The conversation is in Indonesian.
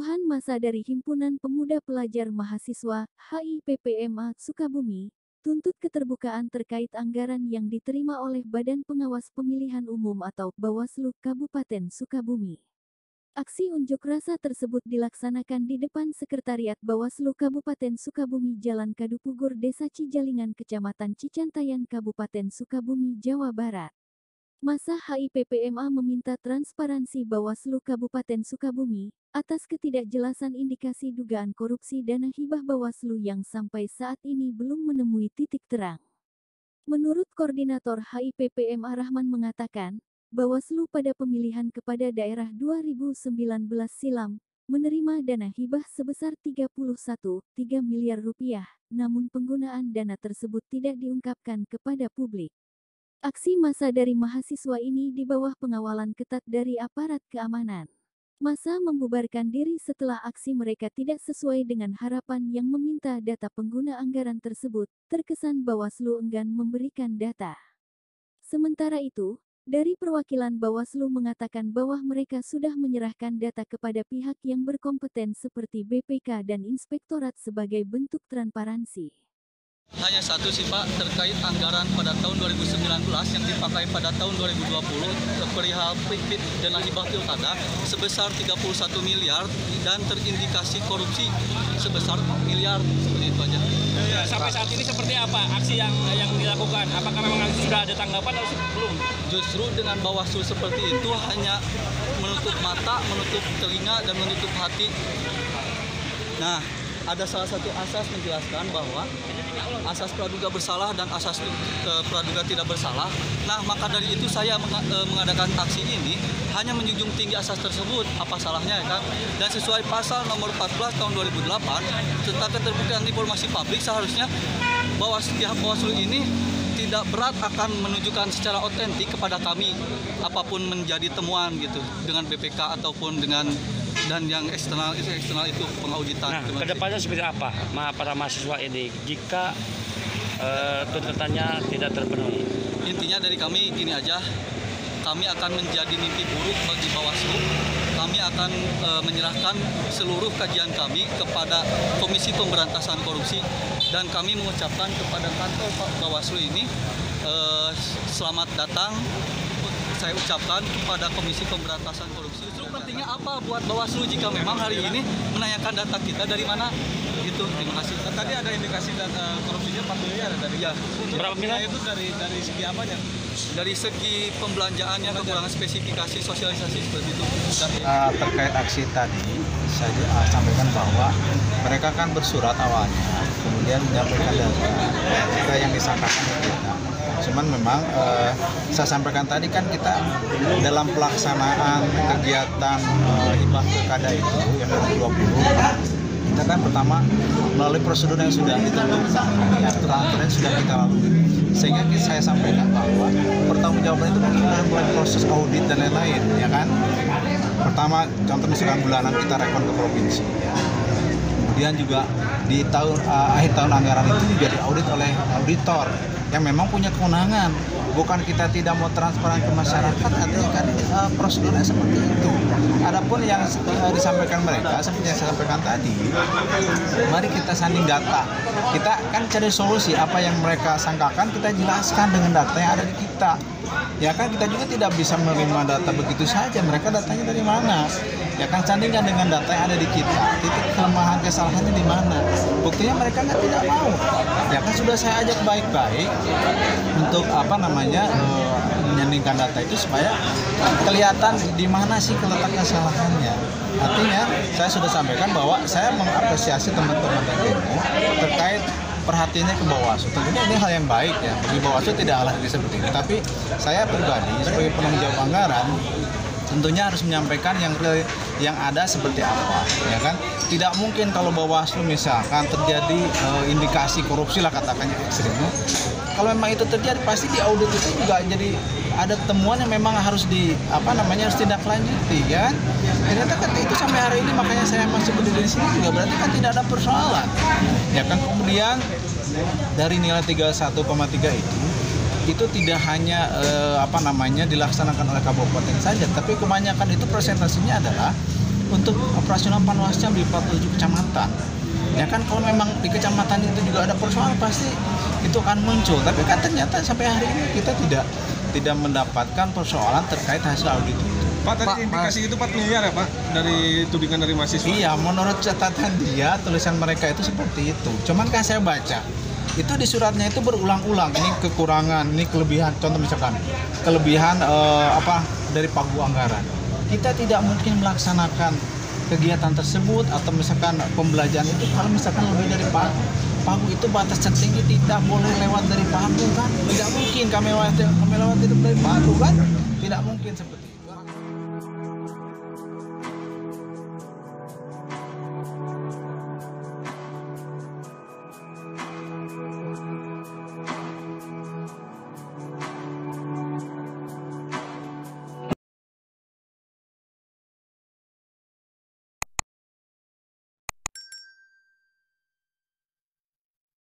Puluhan massa dari Himpunan Pemuda Pelajar Mahasiswa HIPPMA Sukabumi tuntut keterbukaan terkait anggaran yang diterima oleh Badan Pengawas Pemilihan Umum atau Bawaslu Kabupaten Sukabumi. Aksi unjuk rasa tersebut dilaksanakan di depan Sekretariat Bawaslu Kabupaten Sukabumi Jalan Kadupugur Desa Cijalingan Kecamatan Cicantayan Kabupaten Sukabumi, Jawa Barat. Massa HIPPMA meminta transparansi Bawaslu Kabupaten Sukabumi atas ketidakjelasan indikasi dugaan korupsi dana hibah Bawaslu yang sampai saat ini belum menemui titik terang. Menurut Koordinator HIPPMA Rahman mengatakan, Bawaslu pada pemilihan kepala daerah 2019 silam menerima dana hibah sebesar 31,3 miliar rupiah, namun penggunaan dana tersebut tidak diungkapkan kepada publik. Aksi massa dari mahasiswa ini di bawah pengawalan ketat dari aparat keamanan. Massa membubarkan diri setelah aksi mereka tidak sesuai dengan harapan yang meminta data pengguna anggaran tersebut, terkesan Bawaslu enggan memberikan data. Sementara itu, dari perwakilan Bawaslu mengatakan bahwa mereka sudah menyerahkan data kepada pihak yang berkompeten seperti BPK dan Inspektorat sebagai bentuk transparansi. Hanya satu sih Pak, terkait anggaran pada tahun 2019 yang dipakai pada tahun 2020 perihal PIP dana hibah pilkada sebesar 31 miliar dan terindikasi korupsi sebesar 4 miliar, seperti itu aja. Sampai saat ini seperti apa aksi yang dilakukan? Apakah memang sudah ada tanggapan atau belum? Justru dengan Bawaslu seperti itu hanya menutup mata, menutup telinga, dan menutup hati. Nah, ada salah satu asas menjelaskan bahwa asas praduga bersalah dan asas praduga tidak bersalah. Nah, maka dari itu saya mengadakan aksi ini hanya menjunjung tinggi asas tersebut. Apa salahnya ya kan? Dan sesuai pasal nomor 14 tahun 2008 tentang keterbukaan informasi publik, seharusnya pihak Bawaslu ini tidak berat akan menunjukkan secara otentik kepada kami apapun menjadi temuan gitu dengan BPK ataupun dengan dan yang eksternal itu pengauditan. Nah, kedepannya seperti apa para mahasiswa ini jika tuntutannya tidak terpenuhi? Intinya dari kami gini aja, kami akan menjadi mimpi buruk bagi Bawaslu. Kami akan menyerahkan seluruh kajian kami kepada Komisi Pemberantasan Korupsi, dan kami mengucapkan kepada kantor Bawaslu ini selamat datang. Saya ucapkan kepada Komisi Pemberantasan Korupsi. Justru pentingnya apa buat Bawaslu jika memang hari ini menanyakan data kita dari mana? Gitu. Terima kasih. Tadi ada indikasi data korupsinya 4 miliar dari ya. Berapa miliar itu dari segi apanya? Dari segi pembelanjaannya, kekurangan spesifikasi sosialisasi seperti itu. Terkait aksi tadi, saya sampaikan bahwa mereka kan bersurat awalnya, kemudian menyampaikan data yang disangkakan kita. Cuman memang saya sampaikan tadi kan kita dalam pelaksanaan kegiatan hibah pilkada itu yang 2020, kita kan pertama melalui prosedur yang sudah ditentukan, aturan-aturan yang sudah kita lalui, sehingga saya sampaikan bahwa pertanggungjawaban itu mungkin mulai proses audit dan lain-lain, ya kan. Pertama, contoh misalkan bulanan kita rekon ke provinsi, ya. Kemudian juga di akhir tahun anggaran itu juga diaudit oleh auditor yang memang punya kewenangan. Bukan kita tidak mau transparan ke masyarakat, artinya kan prosedurnya seperti itu. Adapun yang disampaikan mereka, seperti yang saya sampaikan tadi, mari kita sanding data. Kita kan cari solusi, apa yang mereka sangkakan kita jelaskan dengan data yang ada di kita. Ya kan, kita juga tidak bisa menerima data begitu saja. Mereka datanya dari mana? Ya kan, sandingkan dengan data yang ada di kita. Titik kelemahan kesalahannya di mana? Buktinya mereka tidak mau. Ya kan, sudah saya ajak baik-baik untuk menyandingkan data itu supaya kelihatan di mana sih letak kesalahannya. Artinya saya sudah sampaikan bahwa saya mengapresiasi teman-teman demo terkait perhatiannya ke Bawaslu. Tentunya ini hal yang baik ya, bagi Bawaslu tidak alah seperti ini. Tapi saya pribadi sebagai penanggung jawab anggaran tentunya harus menyampaikan yang ada seperti apa, ya kan? Tidak mungkin kalau Bawaslu misalkan terjadi indikasi korupsi lah katakannya ekstrim. Kalau memang itu terjadi pasti di audit itu juga jadi ada temuan yang memang harus harus ditindaklanjuti, ya kan? Ternyata kan itu sampai hari ini, makanya saya masih berdiri di sini juga berarti kan tidak ada persoalan. Ya kan, kemudian dari nilai 31,3 itu tidak hanya dilaksanakan oleh kabupaten saja, tapi kebanyakan itu presentasinya adalah untuk operasional Panwascam di 47 kecamatan. Ya kan kalau memang di kecamatan itu juga ada persoalan pasti itu akan muncul. Tapi kan ternyata sampai hari ini kita tidak mendapatkan persoalan terkait hasil audit itu. Pak, tadi indikasi itu 4 miliar ya Pak, dari tudingan dari mahasiswa? Iya, menurut catatan dia, tulisan mereka itu seperti itu. Cuman kan saya baca, itu di suratnya itu berulang-ulang, ini kekurangan, ini kelebihan, contoh misalkan, kelebihan dari pagu anggaran. Kita tidak mungkin melaksanakan kegiatan tersebut, atau misalkan pembelajaran itu, kalau misalkan lebih dari pagu. Pagu itu batas tertinggi, tidak boleh lewat dari pagu kan? Tidak mungkin kami lewat dari pagu kan? Tidak mungkin seperti itu.